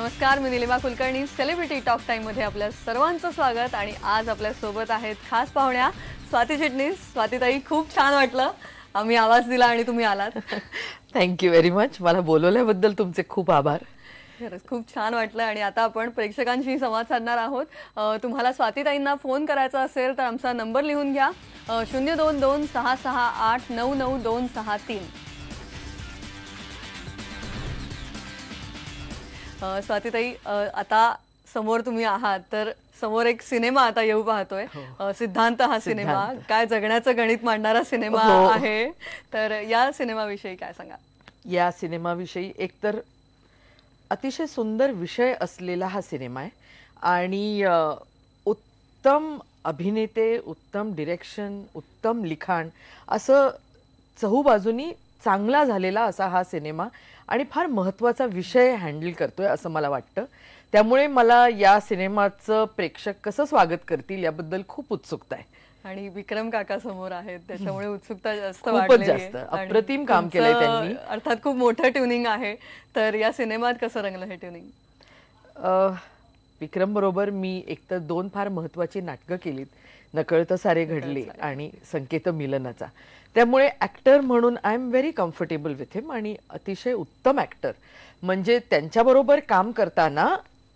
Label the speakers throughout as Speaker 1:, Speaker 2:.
Speaker 1: नमस्कार, मी Nilima Kulkarni. Celebrity talk time मध्ये आपल्या सर्वांचं स्वागत. आणि आज आपल्या सोबत आहेत खास पाहुण्या स्वाती चिटणीस. स्वातीताई, खूप छान वाटलं आम्ही आवाज दिला आणि तुम्ही आलात.
Speaker 2: Thank you very much. मला बोलवल्याबद्दल तुमचे खूप आभार.
Speaker 1: खरंच खूप छान वाटलं. आणि आता आपण प्रेक्षकांशी संवाद साधणार आहोत. तुम्हाला स्वातीताईंना फोन करायचा असेल तर आमचा नंबर लिहून घ्या, 02266899263. स्वातीताई, आता समोर तुम्ही आहात तर समोर एक सिनेमा आता येऊ पाहतोय. सिद्धांत हा सिनेमा काय जगण्याचं गणित मांडणारा सिनेमा आहे. तर या सिनेमाविषयी काय सांगा?
Speaker 2: या सिनेमाविषयी एकतर अतिशय सुंदर विषय असलेला हा सिनेमा आहे आणि उत्तम अभिनेते, उत्तम डिरेक्शन, उत्तम लिखाण असं चहूबाजूनी चांगला झालेला असा हा सिनेमा आणि फार महत्त्वाचा विषय हँडल करतोय असं मला वाटतं. त्यामुळे मला या सिनेमाचं प्रेक्षक कसं स्वागत करतील याबद्दल खूप उत्सुकता आहे.
Speaker 1: आणि विक्रम काका समोर आहेत त्याच्यामुळे उत्सुकता जास्त
Speaker 2: खूपच जास्त. अप्रतिम काम केलंय त्यांनी.
Speaker 1: अर्थात खूप मोठं ट्युनिंग आहे. तर या सिनेमात कसं रंगलं हे ट्युनिंग?
Speaker 2: विक्रम बरोबर मी एकतर 2 फार महत्त्वाची नाटकं केलीत, नकळत सारे घडले आणि संकेत मिलनाचा. त्यामुळे ऍक्टर म्हणून I am very comfortable with him आणि अतिशय उत्तम ऍक्टर. म्हणजे त्यांच्याबरोबर काम करताना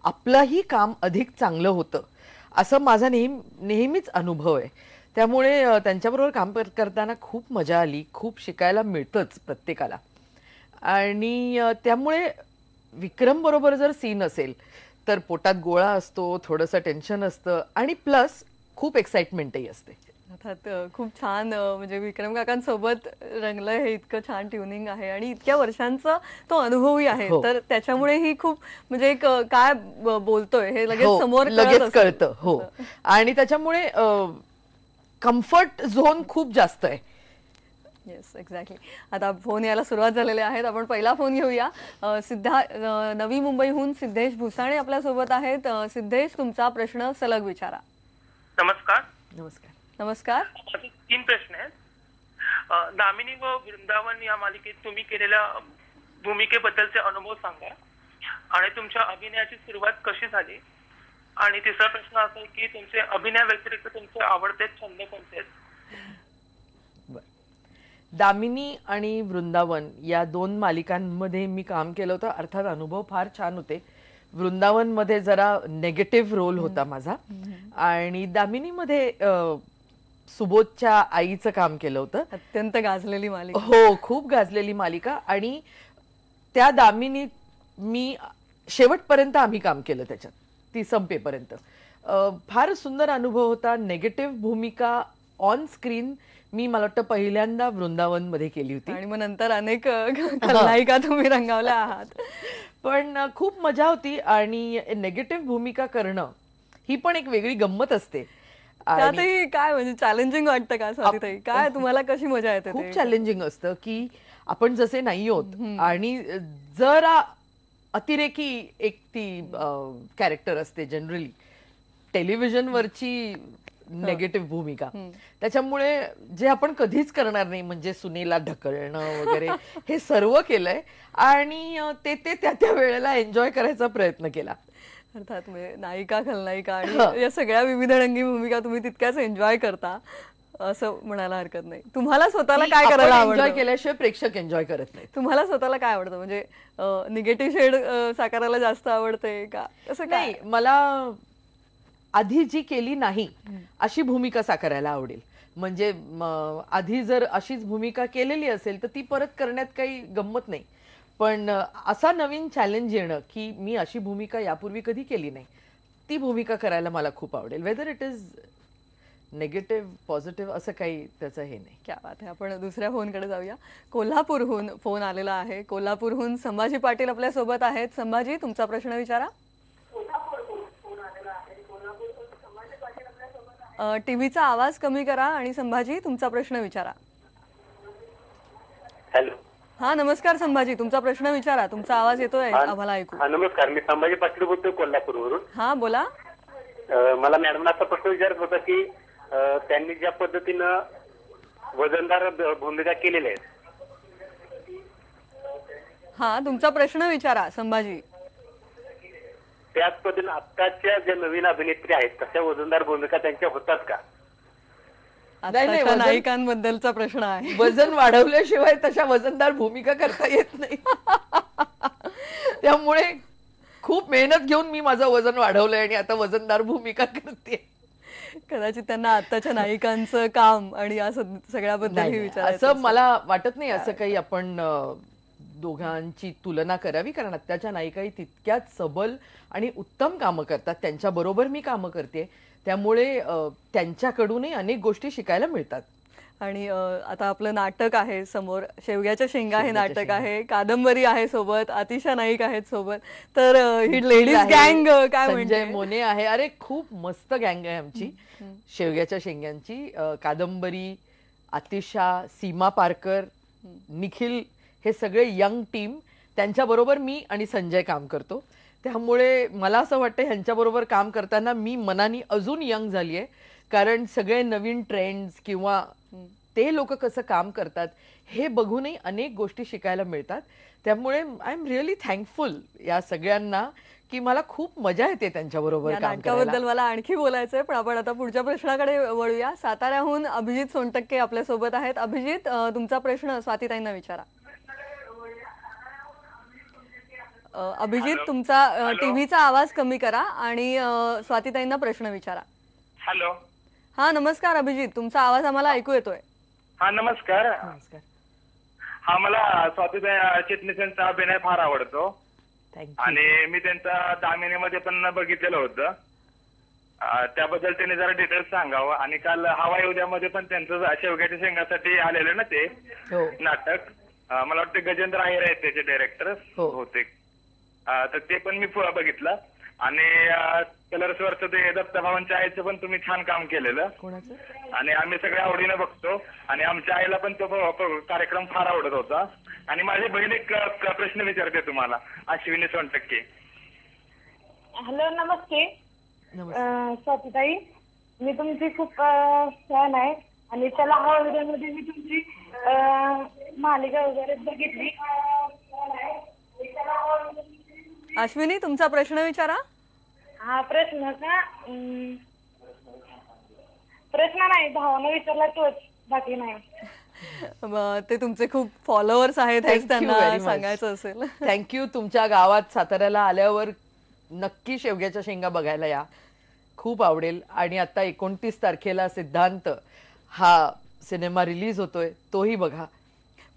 Speaker 2: आपलंही काम अधिक चांगलं होतं असं माझा नेहमीच अनुभव आहे. त्यामुळे त्यांच्याबरोबर काम करताना खूप मजा आली. खूप शिकायला मिळतंच प्रत्येकाला. आणि त्यामुळे विक्रम बरोबर जर सीन असेल तर पोटात गोळा असतो, थोडंसं टेन्शन असतं आणि प्लस खूप एक्साइटमेंटही असते.
Speaker 1: अर्थात खूप छान. म्हणजे विक्रम काकांसोबत रंगलं हे इतकं छान ट्युनिंग आहे आणि इतक्या वर्षांचा तो अनुभवही आहे. तर त्याच्यामुळे ही खूप म्हणजे एक काय बोलतोय हे लगेच समोर
Speaker 2: लगेच कळतं. हो. आणि त्याच्यामुळे कम्फर्ट झोन खूप जास्त आहे.
Speaker 1: Yes, exactly. आता फोन यायला सुरुवात झालेले आहेत. आपण पहिला फोन घेऊया. नवी मुंबईहून सिद्धेश भुसाणे आपल्या सोबत आहेत. सिद्धेश, तुमचा प्रश्न सलग विचारा.
Speaker 3: नमस्कार.
Speaker 2: नमस्कार.
Speaker 1: नमस्कार.
Speaker 3: 3 प्रश्न आहेत. दामिनी व वृंदावन या मालिकेत तुम्ही केलेल्या भूमिकेबद्दलचे अनुभव सांगा आणि तुमच्या अभिनयाची सुरुवात कशी झाली. आणि तिसरा प्रश्न असा आहे की तुमचे अभिनय व्यतिरिक्त तुमचे आवडते छंद कोणते आहेत?
Speaker 2: दामिनी आणि वृंदावन या 2 मालिकांमध्ये मी काम केलं होतं. अर्थात अनुभव फार छान होते. वृंदावन मध्ये जरा नेगेटिव्ह रोल होता माझा आणि दामिनीमध्ये सुबोधच्या आईचं काम केलं होतं.
Speaker 1: अत्यंत गाजलेली मालिका.
Speaker 2: हो, खूप गाजलेली मालिका. आणि त्या दामिनी मी शेवटपर्यंत आम्ही काम केलं त्याच्यात, ती संपेपर्यंत. फार सुंदर अनुभव होता. नेगेटिव्ह भूमिका ऑन स्क्रीन मला वाटतं पहिल्यांदा वृंदावन मध्ये केली होती.
Speaker 1: आणि मग नंतर अनेक खलनायिका तुम्ही रंगावल्या आहात.
Speaker 2: पण खूप मजा होती. आणि नेगेटिव्ह भूमिका करणं ही पण एक वेगळी गंमत असते.
Speaker 1: त्यातही काय म्हणजे चॅलेंजिंग वाटतं का स्वातीताई? काय तुम्हाला कशी मजा येते?
Speaker 2: खूप चॅलेंजिंग असतं की आपण जसे नाही होत आणि जरा अतिरेकी एक ती कॅरेक्टर असते जनरली टेलिव्हिजनवरची नेगेटिव्ह भूमिका. त्याच्यामुळे जे आपण कधीच करणार नाही म्हणजे सुनेला ढकलणं वगैरे हे सर्व केलंय आणि ते त्या वेळेला एन्जॉय करायचा प्रयत्न केला.
Speaker 1: अर्थात म्हणजे नायिका, खलनायिका आणि या सगळ्या विविधरंगी भूमिका तुम्ही तितक्याच एन्जॉय करता असं म्हणायला हरकत नाही. तुम्हाला स्वतःला काय करायला आवडतं?
Speaker 2: एन्जॉय केल्याशिवाय प्रेक्षक एन्जॉय करत नाही.
Speaker 1: तुम्हाला स्वतःला काय आवडतं? म्हणजे निगेटिव्ह शेड साकारायला जास्त आवडते का? असं
Speaker 2: नाही, मला आधी जी केली नाही अशी भूमिका साकारायला आवडेल. म्हणजे आधी जर अशीच भूमिका केलेली असेल तर ती परत करण्यात काही गंमत नाही. पण असा नवीन चॅलेंज येणं की मी अशी भूमिका यापूर्वी कधी केली नाही, ती भूमिका करायला मला खूप आवडेल. Whether it is negative positive असं काही त्याचं हे नाही.
Speaker 1: क्या बात आहे. आपण दुसऱ्या फोनकडे जाऊया. कोल्हापूरहून फोन आलेला आहे. कोल्हापूरहून संभाजी पाटील आपल्या सोबत आहेत. संभाजी, तुमचा प्रश्न विचारा. टीव्हीचा आवाज कमी करा आणि संभाजी तुमचा प्रश्न विचारा.
Speaker 3: हॅलो.
Speaker 1: हा, नमस्कार संभाजी, तुमचा प्रश्न विचारा. तुमचा आवाज येतोय आम्हाला ऐकू.
Speaker 3: नमस्कार, मी संभाजी पाटील बोलतोय कोल्हापूरवरून.
Speaker 1: हा, बोला.
Speaker 3: मला मॅडमला असा प्रश्न विचारत होता की त्यांनी ज्या पद्धतीनं वजनदार भूमिका केलेल्या आहेत.
Speaker 1: हा, तुमचा प्रश्न विचारा संभाजी.
Speaker 4: त्याच पद्धतीने आत्ताच्या ज्या नवीन अभिनेत्री आहेत तशा वजनदार भूमिका त्यांच्या होतात का?
Speaker 2: नाही,
Speaker 1: आताच्या
Speaker 2: वजन-
Speaker 1: नायिकांबद्दलचा प्रश्न आहे.
Speaker 2: वजन वाढवल्याशिवाय तशा वजनदार भूमिका करता येत नाही. त्यामुळे खूप मेहनत घेऊन मी माझं वजन वाढवलंय आणि आता वजनदार भूमिका करते.
Speaker 1: कदाचित त्यांना आताच्या नायिकांचं काम आणि या सगळ्याबद्दल विचारायचं
Speaker 2: असं मला वाटत नाही असं काही आपण दोघांची तुलना करावी, कारण आत्ताच्या नायिकाही तितक्याच सबल आणि उत्तम कामं करतात. त्यांच्या बरोबर मी कामं करते, त्यामुळे त्यांच्याकडूनही अनेक गोष्टी शिकायला मिळतात.
Speaker 1: आणि आता आपलं नाटक आहे समोर, शेवग्याच्या शेंगा हे नाटक आहे, कादंबरी आहे सोबत, आतिशा नाईक आहेत सोबत, तर ही लेडीज गँग काय
Speaker 2: संजय
Speaker 1: म्हणजे
Speaker 2: मोने आहे. अरे खूप मस्त गँग आहे आमची शेवग्याच्या शेंग्यांची. कादंबरी, आतिशा, सीमा पारकर, निखिल, हे सगळे यंग टीम, त्यांच्याबरोबर मी आणि संजय काम करतो. त्यामुळे मला असं वाटतं ह्यांच्याबरोबर काम करताना मी मनाने अजून यंग झाली आहे, कारण सगळे नवीन ट्रेंड्स किंवा ते लोक कसं काम करतात हे बघूनही अनेक गोष्टी शिकायला मिळतात. त्यामुळे आय एम रिअली थँकफुल या सगळ्यांना की मला खूप मजा येते त्यांच्याबरोबर
Speaker 1: या
Speaker 2: काम
Speaker 1: नाटकाबद्दल
Speaker 2: करायला.
Speaker 1: मला आणखी बोलायचंय, पण आपण आता पुढच्या प्रश्नाकडे वळूया. साताऱ्याहून अभिजित सोनटक्के आपल्या सोबत आहेत. अभिजित, तुमचा प्रश्न स्वातीताईंना विचारा. अभिजित, तुमचा टीव्हीचा आवाज कमी करा आणि स्वातीताईंना प्रश्न विचारा.
Speaker 3: हॅलो.
Speaker 1: हा नमस्कार अभिजित, तुमचा आवाज आम्हाला ऐकू येतोय.
Speaker 3: हा नमस्कार.
Speaker 2: नमस्कार.
Speaker 3: हा मला स्वातीताई चिटणीस यांचा अभिनय फार आवडतो
Speaker 2: थँक्यू.
Speaker 3: आणि मी त्यांचा दामिनीमध्ये पण बघितलेलं होतं. त्याबद्दल त्यांनी जरा डिटेल्स सांगावं. आणि काल हवाई उद्यामध्ये पण त्यांचं शेवग्याच्या शेंगासाठी आलेलं ना ते
Speaker 2: हो
Speaker 3: नाटक, मला वाटतं गजेंद्र अय्यर आहेत त्याचे डायरेक्टर
Speaker 2: हो.
Speaker 3: होते. तर ते पण मी बघितलं. आणि कलर्सवरचं ते दत्तभावांच्या आईचं पण तुम्ही छान काम केलेलं
Speaker 2: कोणाचं?
Speaker 3: आणि आम्ही सगळ्या आवडीनं बघतो. आणि आमच्या आईला पण तो कार्यक्रम फार आवडत होता. आणि माझी बहीण एक प्रश्न विचारते तुम्हाला, अश्विनी सोनटक्के.
Speaker 5: हॅलो, नमस्ते.
Speaker 2: नमस्कार.
Speaker 5: स्वातीताई, मी तुमची खूप फॅन आहे आणि त्याला हवा उद्यामध्ये मी तुमची मालिका वगैरे बघितली.
Speaker 1: अश्विनी, तुमचा प्रश्न विचारा.
Speaker 5: हा प्रश्न का? प्रश्न नाही, भावानं विचारला तोच, बाकी नाही.
Speaker 1: ते तुमचे खूप फॉलोअर्स आहेत हेच
Speaker 2: Thank you
Speaker 1: त्यांना
Speaker 2: very much.
Speaker 1: सांगायचं असेल.
Speaker 2: थँक्यू. तुमच्या गावात साताऱ्याला आल्यावर नक्की शेवग्याच्या शेंगा बघायला या, खूप आवडेल. आणि आता 29 तारखेला सिद्धांत हा सिनेमा रिलीज होतोय, तोही बघा.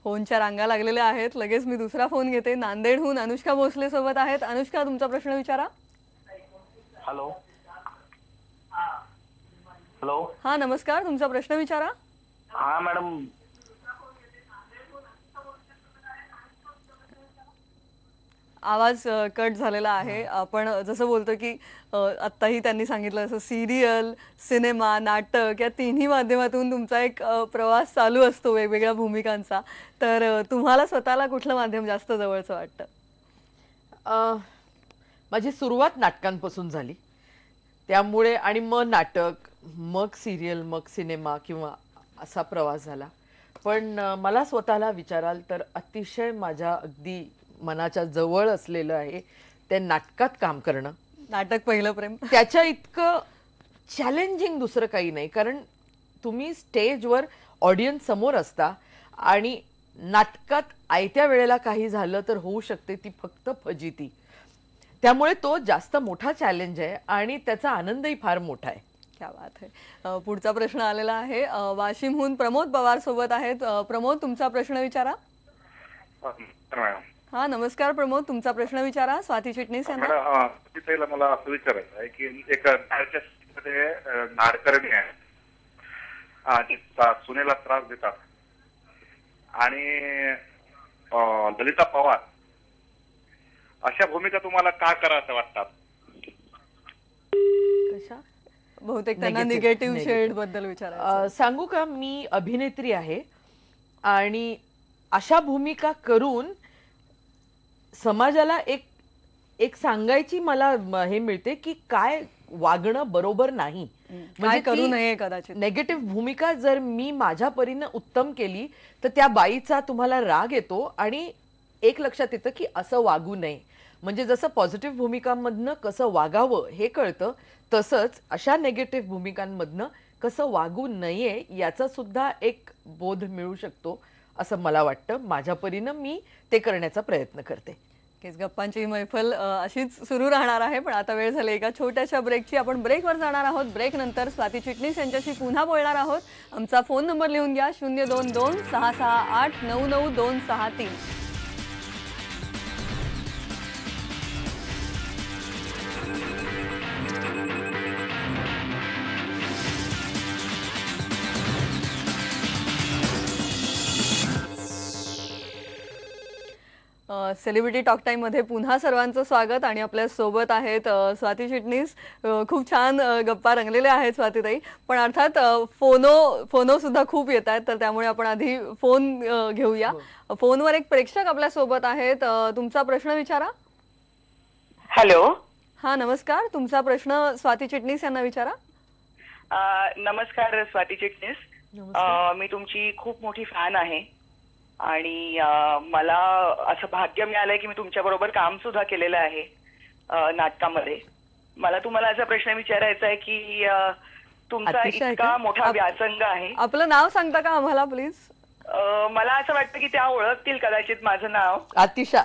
Speaker 1: फोनच्या रांगा लागलेल्या आहेत. लगेच मी दुसरा फोन घेते. नांदेडहून अनुष्का भोसले सोबत आहेत. अनुष्का, तुमचा प्रश्न विचारा.
Speaker 4: हॅलो. हॅलो.
Speaker 1: हा नमस्कार, तुमचा प्रश्न विचारा.
Speaker 4: हा मॅडम,
Speaker 1: आवाज कट झालेला आहे. आपण जसं बोलतो की आत्ताही त्यांनी सांगितलं असं सिरियल, सिनेमा, नाटक या तिन्ही माध्यमातून तुमचा एक प्रवास चालू असतो वेगवेगळ्या भूमिकांचा. तर तुम्हाला स्वतःला कुठलं माध्यम जास्त जवळचं वाटतं?
Speaker 2: माझी सुरुवात नाटकांपासून झाली, त्यामुळे आणि मग नाटक, मग सिरियल, मग सिनेमा किंवा असा प्रवास झाला. पण मला स्वतःला विचाराल तर अतिशय माझ्या अगदी मनाच्या जवळ असलेलं आहे ते नाटकात काम करणं.
Speaker 1: नाटक पहिलं प्रेम.
Speaker 2: त्याच्या इतकं चॅलेंजिंग दुसरं काही नाही, कारण तुम्ही स्टेजवर ऑडियन्स समोर असता आणि नाटकात आयत्या वेळेला काही झालं तर होऊ शकते ती फक्त फजिती. त्यामुळे तो जास्त मोठा चॅलेंज आहे आणि त्याचा आनंदही फार मोठा आहे.
Speaker 1: क्या बात आहे. पुढचा प्रश्न आलेला आहे. वाशिमहून प्रमोद पवार सोबत आहेत. प्रमोद, तुमचा प्रश्न विचारा. हा नमस्कार प्रमोद, तुमचा प्रश्न विचारा स्वाती चिटणीस यांना.
Speaker 6: मॅडम, मला असं विचारायचं आहे की एक नाडकर्णी आहे, सुनेला त्रास देतात आणि ललिता पवार, अशा भूमिका तुम्हाला का करायचं वाटतात?
Speaker 2: कशा?
Speaker 1: बहुतेक त्यांना
Speaker 2: Negative.
Speaker 1: निगेटिव्ह शेड बद्दल विचारायचं.
Speaker 2: सांगू का, मी अभिनेत्री आहे आणि अशा भूमिका करून समाजाला एक सांगायची मला हे मिळते की काय वागणं बरोबर नाही.
Speaker 1: काय करू नये कदाचित.
Speaker 2: नेगेटिव्ह भूमिका जर मी माझ्या परीनं उत्तम केली तर त्या बाईचा तुम्हाला राग येतो आणि एक लक्षात येतं की असं वागू नये. म्हणजे जसं पॉझिटिव्ह भूमिकांमधनं कसं वागावं हे कळतं, तसंच अशा नेगेटिव्ह भूमिकांमधनं कसं वागू नये याचा सुद्धा एक बोध मिळू शकतो असं मला वाटतं. माझ्या परीनं मी ते करण्याचा प्रयत्न करते.
Speaker 1: केस गप्पांची ही मैफल अशीच सुरू राहणार आहे, पण आता वेळ झाली एका छोट्याशा ब्रेकची. आपण ब्रेकवर जाणार आहोत. ब्रेक नंतर स्वाती चिटणीस यांच्याशी पुन्हा बोलणार आहोत. आमचा फोन नंबर लिहून घ्या 022-668-99263. सेलिब्रिटी टॉक टाइम मध्ये पुन्हा सर्वांचं स्वागत. आणि आपल्या सोबत आहेत स्वाती चिटणीस. खूप छान गप्पा रंगलेल्या आहेत स्वातीताई, पण अर्थात फोनो सुद्धा खूप येत आहेत, तर त्यामुळे आपण आधी फोन घेऊया. फोनवर एक प्रेक्षक आपल्या सोबत आहेत. तुमचा प्रश्न विचारा.
Speaker 7: हॅलो.
Speaker 1: हा नमस्कार, तुमचा प्रश्न स्वाती चिटणीस यांना विचारा.
Speaker 7: नमस्कार स्वाती चिटणीस. मी तुमची खूप मोठी फॅन आहे आणि मला असं भाग्य मिळालंय की मी तुमच्या बरोबर काम सुद्धा केलेलं आहे नाटकामध्ये. मला तुम्हाला असा प्रश्न विचारायचा आहे की तुमचा इतका मोठा व्यासंग आहे.
Speaker 1: आपलं नाव सांगता का आम्हाला प्लीज?
Speaker 7: मला असं वाटतं की त्या ओळखतील कदाचित माझं नाव.
Speaker 2: आतिशा?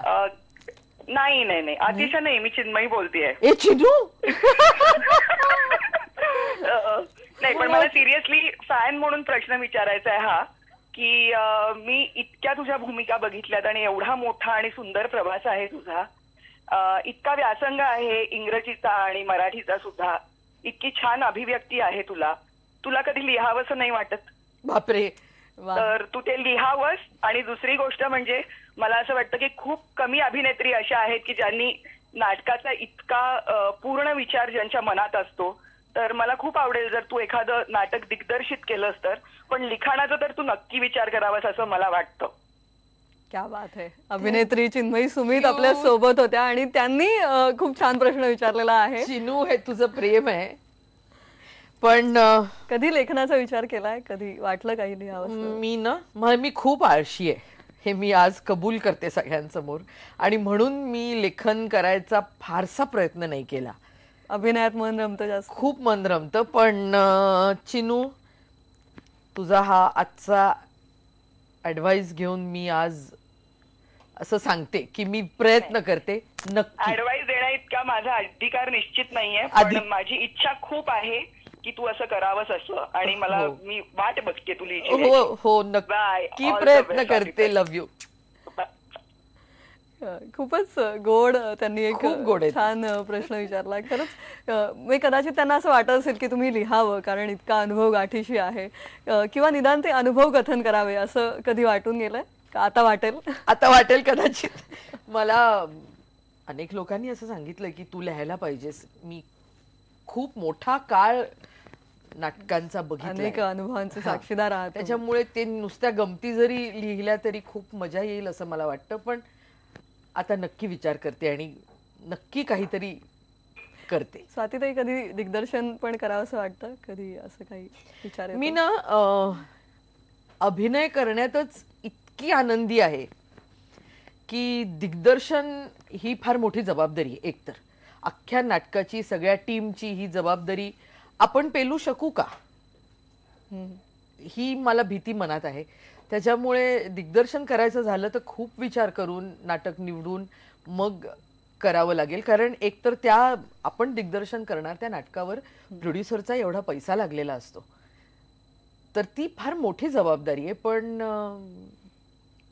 Speaker 7: नाही नाही नाही, आतिशा नाही, मी चिन्मयी बोलतेय.
Speaker 2: ए चिनू.
Speaker 7: नाही, पण मला सिरियसली फॅन म्हणून प्रश्न विचारायचा आहे हा, की मी इतक्या तुझ्या भूमिका बघितल्यात आणि एवढा मोठा आणि सुंदर प्रवास आहे तुझा. इतका व्यासंग आहे इंग्रजीचा आणि मराठीचा सुद्धा. इतकी छान अभिव्यक्ती आहे तुला. तुला कधी लिहावंसं नाही वाटत?
Speaker 2: बापरे.
Speaker 7: तर तू ते लिहावंस. आणि दुसरी गोष्ट म्हणजे मला असं वाटतं की खूप कमी अभिनेत्री अशा आहेत की ज्यांनी नाटकाचा इतका पूर्ण विचार ज्यांच्या मनात असतो. तर मला खूप आवडेल जर तू एखादं नाटक दिग्दर्शित केलंस तर, पण लिखाणाचा तर तू नक्की विचार करावास असं मला वाटतं.
Speaker 1: क्या बात आहे. अभिनेत्री चिन्मयी सुमित आपल्या सोबत होत्या आणि त्यांनी खूप छान प्रश्न विचारलेला आहे.
Speaker 2: चिनू, हे तुझं प्रेम आहे, पण
Speaker 1: कधी लेखनाचा विचार केलाय? कधी वाटलं काही लिहावं?
Speaker 2: मी खूप आळशी आहे हे मी आज कबूल करते सगळ्यांसमोर, आणि म्हणून मी लेखन करायचा फारसा प्रयत्न नाही केला.
Speaker 1: अभिनयात मन रमतं जास्त? खूप
Speaker 2: मन रमतं. पण चिनू, तुझा हा आजचा ऍडवाइस घेऊन मी आज असं सांगते की मी प्रयत्न करते. नक्की
Speaker 7: ऍडवाइस देण्या इतका माझा अधिकार निश्चित नाहीये, पण माझी इच्छा खूप आहे की तू असं करावंस असं. आणि मला मी वाट बघते तुला.
Speaker 2: हो नक्की प्रयत्न करते. Love you.
Speaker 1: खूपच गोड त्यांनी एक छान प्रश्न विचारला. खरंच मी कदाचित त्यांना असं वाटत असेल की तुम्ही लिहावं, कारण इतका अनुभव गाठीशी आहे, किंवा निदान ते अनुभव कथन करावे असं कधी वाटून गेलंय का? आता वाटेल कदाचित. मला अनेक लोकांनी असं सांगितलं की तू लिहायला पाहिजेस. मी खूप मोठा काळ नाटकांचा बघितला, अनेक अनुभवांचे साक्षीदार आहात,
Speaker 2: त्याच्यामुळे ते नुसत्या गमती जरी लिहिल्या तरी खूप मजा येईल असं मला वाटतं. पण आता नक्की विचार करते आणि नक्की काहीतरी करते.
Speaker 1: स्वातीताई, कधी दिग्दर्शन पण करावं असं वाटतं? कधी असं काही विचार?
Speaker 2: मी ना अभिनय करण्यातच इतकी आनंदी आहे की दिग्दर्शन ही फार मोठी जबाबदारी आहे. एकतर अख्ख्या नाटकाची, सगळ्या टीमची ही जबाबदारी आपण पेलू शकू का, ही मला भीती मनात आहे. त्याच्यामुळे दिग्दर्शन करायचं झालं तर खूप विचार करून नाटक निवडून मग करावं लागेल. कारण एकतर त्या आपण दिग्दर्शन करणार त्या नाटकावर प्रोड्युसरचा एवढा पैसा लागलेला असतो, तर ती फार मोठी जबाबदारी आहे. पण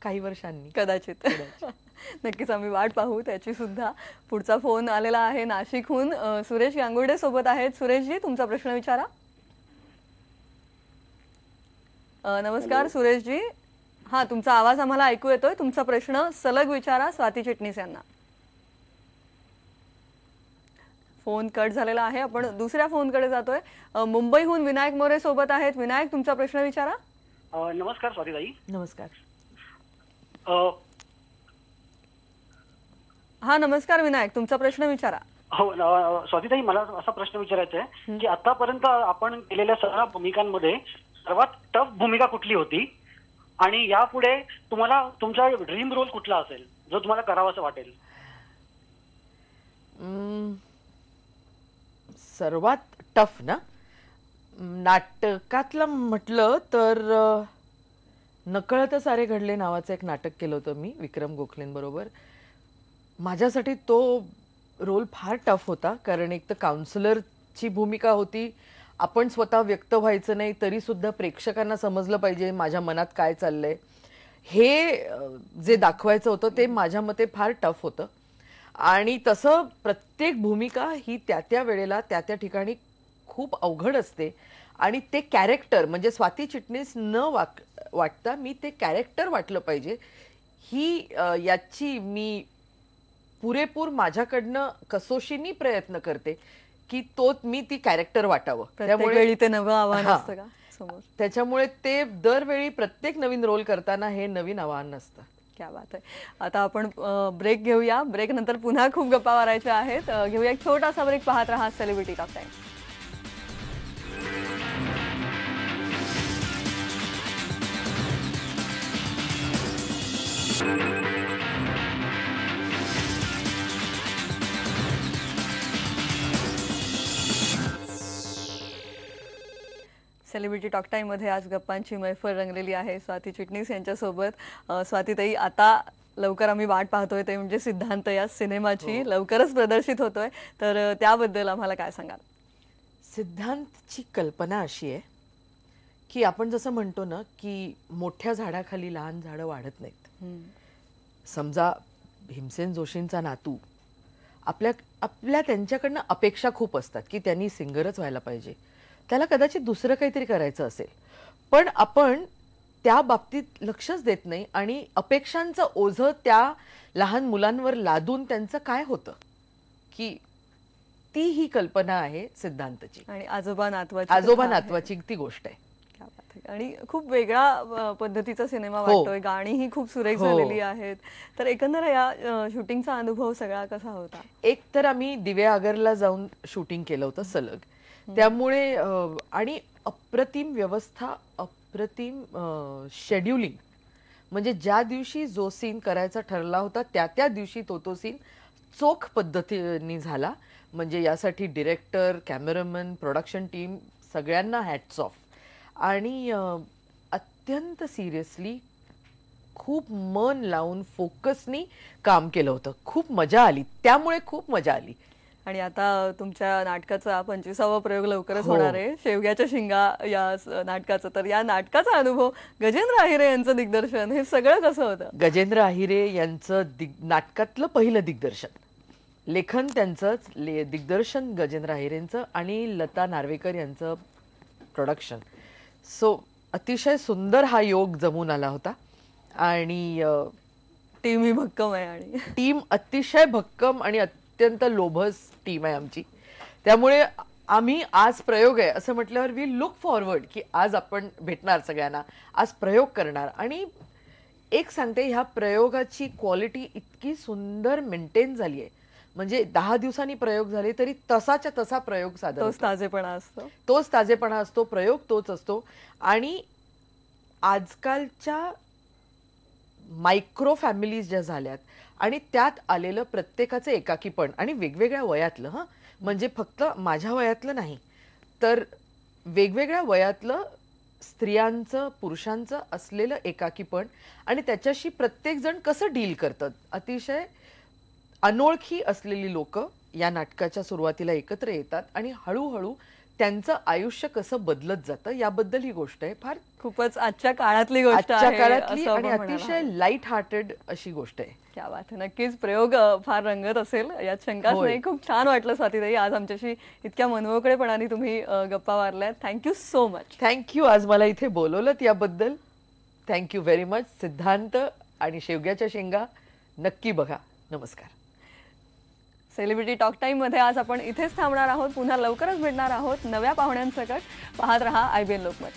Speaker 2: काही वर्षांनी
Speaker 1: कदाचित नक्कीच आम्ही वाट पाहू त्याची सुद्धा. पुढचा फोन आलेला आहे नाशिकहून. सुरेश गांगुर्डे सोबत आहेत. सुरेशजी, तुमचा प्रश्न विचारा. नमस्कार सुरेशजी. हा, तुमचा आवाज आम्हाला ऐकू येतोय. तुमचा प्रश्न सलग विचारा स्वाती चिटणीस यांना. फोन कट झालेला आहे. आपण दुसऱ्या फोनकडे जातोय. मुंबईहून विनायक मोरे सोबत आहेत. विनायक, तुमचा प्रश्न विचारा.
Speaker 8: नमस्कार स्वातीताई.
Speaker 2: नमस्कार.
Speaker 1: हा नमस्कार विनायक, तुमचा प्रश्न विचारा.
Speaker 8: हो स्वातीताई, मला असा प्रश्न विचारायचा आहे की आतापर्यंत आपण केलेल्या सगळ्या भूमिकांमध्ये सर्वात टफ भूमिका कुठली होती, आणि यापुढे तुम्हाला तुमचा ड्रीम रोल कुठला असेल जो तुम्हाला करावासा वाटेल?
Speaker 2: सर्वात टफ ना, नाटकातलं म्हटलं तर नकळत सारे घडले नावाचं एक नाटक केलं होतं मी विक्रम गोखलेंबरोबर. माझ्यासाठी तो रोल फार टफ होता, कारण एक तर काउन्सिलरची भूमिका होती. आपण स्वतः व्यक्त व्हायचं नाही तरी सुद्धा प्रेक्षकांना समजलं पाहिजे माझ्या मनात काय चाललंय, हे जे दाखवायचं होतं ते माझ्या मते फार टफ होतं. आणि तसं प्रत्येक भूमिका ही त्या त्या वेळेला त्या त्या ठिकाणी खूप अवघड असते. आणि ते कॅरेक्टर म्हणजे स्वाती चिटणीस न वाटता मी ते कॅरेक्टर वाटलं पाहिजे, ही याची मी पुरेपूर माझ्याकडनं कसोशीनी प्रयत्न करते की मी ती कॅरेक्टर वाटावं.
Speaker 1: त्यामुळे ते नवं आव्हान असतं का समोर?
Speaker 2: त्याच्यामुळे ते दरवेळी प्रत्येक नवीन रोल करताना हे नवीन आव्हान असतं.
Speaker 1: क्या बात आहे. आता आपण ब्रेक घेऊया. ब्रेक नंतर पुन्हा खूप गप्पा मारायच्या आहेत. घेऊया एक छोटासा ब्रेक. पाहत रहा celebrity talk time. Celebrity talk time मध्ये आज गप्पांची मैफल रंगलेली आहे स्वाती चिटणीस यांच्यासोबत. स्वातीताई, आता लवकर आम्ही वाट पाहतोय ते म्हणजे सिद्धांत या सिनेमाची लवकरच प्रदर्शित होतोय, तर त्याबद्दल आम्हाला काय सांगाल?
Speaker 2: सिद्धांतची कल्पना अशी आहे की आपण जसं म्हणतो ना की मोठ्या झाडाखाली लहान झाडं वाढत नाहीत. समजा भीमसेन जोशींचा नातू, आपल्या त्यांच्याकडनं अपेक्षा खूप असतात की त्यांनी सिंगरच व्हायला पाहिजे, त्याला कदाचित दुसरं काहीतरी करायचं असेल, पण आपण त्या बाबतीत लक्षच देत नाही आणि अपेक्षांचं ओझं त्या लहान मुलांवर लादून त्यांचं काय होतं की ती ही कल्पना आहे सिद्धांतची.
Speaker 1: आणि आजोबा नातवाची
Speaker 2: ती गोष्ट आहे.
Speaker 1: आणि खूप वेगळा पद्धतीचा सिनेमा वाटतोय. गाणी ही खूप सुरेख झालेली आहेत. तर एकंदर या शूटिंगचा अनुभव सगळा कसा होता?
Speaker 2: एक तर आम्ही दिवेआगरला जाऊन शूटिंग केलं होतं सलग, त्यामुळे आणि अप्रतिम व्यवस्था, अप्रतिम शेड्युलिंग. म्हणजे ज्या दिवशी जो सीन करायचा ठरला होता त्या दिवशी तो सीन चोख पद्धतीने झाला. म्हणजे यासाठी डिरेक्टर, कॅमेरामन, प्रोडक्शन टीम सगळ्यांना हॅट्स ऑफ. आणि अत्यंत सिरियसली खूप मन लावून फोकसनी काम केलं होतं. खूप मजा आली, त्यामुळे खूप मजा आली.
Speaker 1: आणि आता तुमच्या नाटकाचा 25वा प्रयोग लवकरच होणार आहे, शेवग्याच्या शिंगा या नाटकाचं. तर या नाटकाचा अनुभव, गजेंद्र आहिरे यांचं दिग्दर्शन, हे सगळं कसं होतं?
Speaker 2: गजेंद्र आहिरे यांचं नाटकातलं पहिलं दिग्दर्शन, लेखन त्यांचंच, दिग्दर्शन गजेंद्र आहिरेंचं आणि लता नार्वेकर यांचं प्रोडक्शन. सो अतिशय सुंदर हा योग जमून आला होता. आणि
Speaker 1: टीम ही भक्कम आहे, आणि
Speaker 2: टीम अतिशय भक्कम आणि अत्यंत लोभस टीम आहे आमची. त्यामुळे आम्ही आज प्रयोग आहे असं म्हटल्यावर वी लुक फॉरवर्ड की आज आपण भेटणार सगळ्यांना, आज प्रयोग करणार. आणि एक सांगते, ह्या प्रयोगाची क्वालिटी इतकी सुंदर मेंटेन झाली आहे. म्हणजे 10 दिवसांनी प्रयोग झाले तरी तसाच्या तसा प्रयोग सादर,
Speaker 1: तोच
Speaker 2: ताजेपणा असतो, प्रयोग तोच असतो. आणि आजकालच्या मायक्रो फॅमिलीज ज्या झाल्यात आणि त्यात आलेलं प्रत्येकाचं एकाकीपण आणि वेगवेगळ्या वयातलं, म्हणजे फक्त माझ्या वयातलं नाही तर वेगवेगळ्या वयातलं स्त्रियांचं, पुरुषांचं असलेलं एकाकीपण, आणि त्याच्याशी प्रत्येक जण कसं डील करतात. अतिशय अनोळखी असलेली लोक या नाटकाच्या सुरुवातीला एकत्र येतात आणि हळूहळू त्यांचं आयुष्य कसं बदलत जातं याबद्दल ही गोष्ट आहे. फार
Speaker 1: खूपच आजच्या काळातली गोष्ट आहे,
Speaker 2: आजच्या काळातली आणि अतिशय लाईट हार्टेड अशी गोष्ट आहे.
Speaker 1: क्या बात आहे. नक्कीच प्रयोग फार रंगत असेल यात शंकाच नाही. खूप छान वाटलं स्वातीताई, आज आमच्याशी इतक्या मनमोकळेपणाने तुम्ही गप्पा मारल्यात. Thank you so much.
Speaker 2: थँक्यू, आज मला इथे बोलवलं याबद्दल. Thank you very much. सिद्धांत आणि शेवग्याच्या शेंगा नक्की बघा. नमस्कार.
Speaker 1: सेलिब्रिटी टॉक टाइम मध्ये आज आपण इथेच थांबणार आहोत. पुन्हा लवकरच भेटणार आहोत नव्या पाहुण्यांसकट. पाहत रहा IBN लोकमत.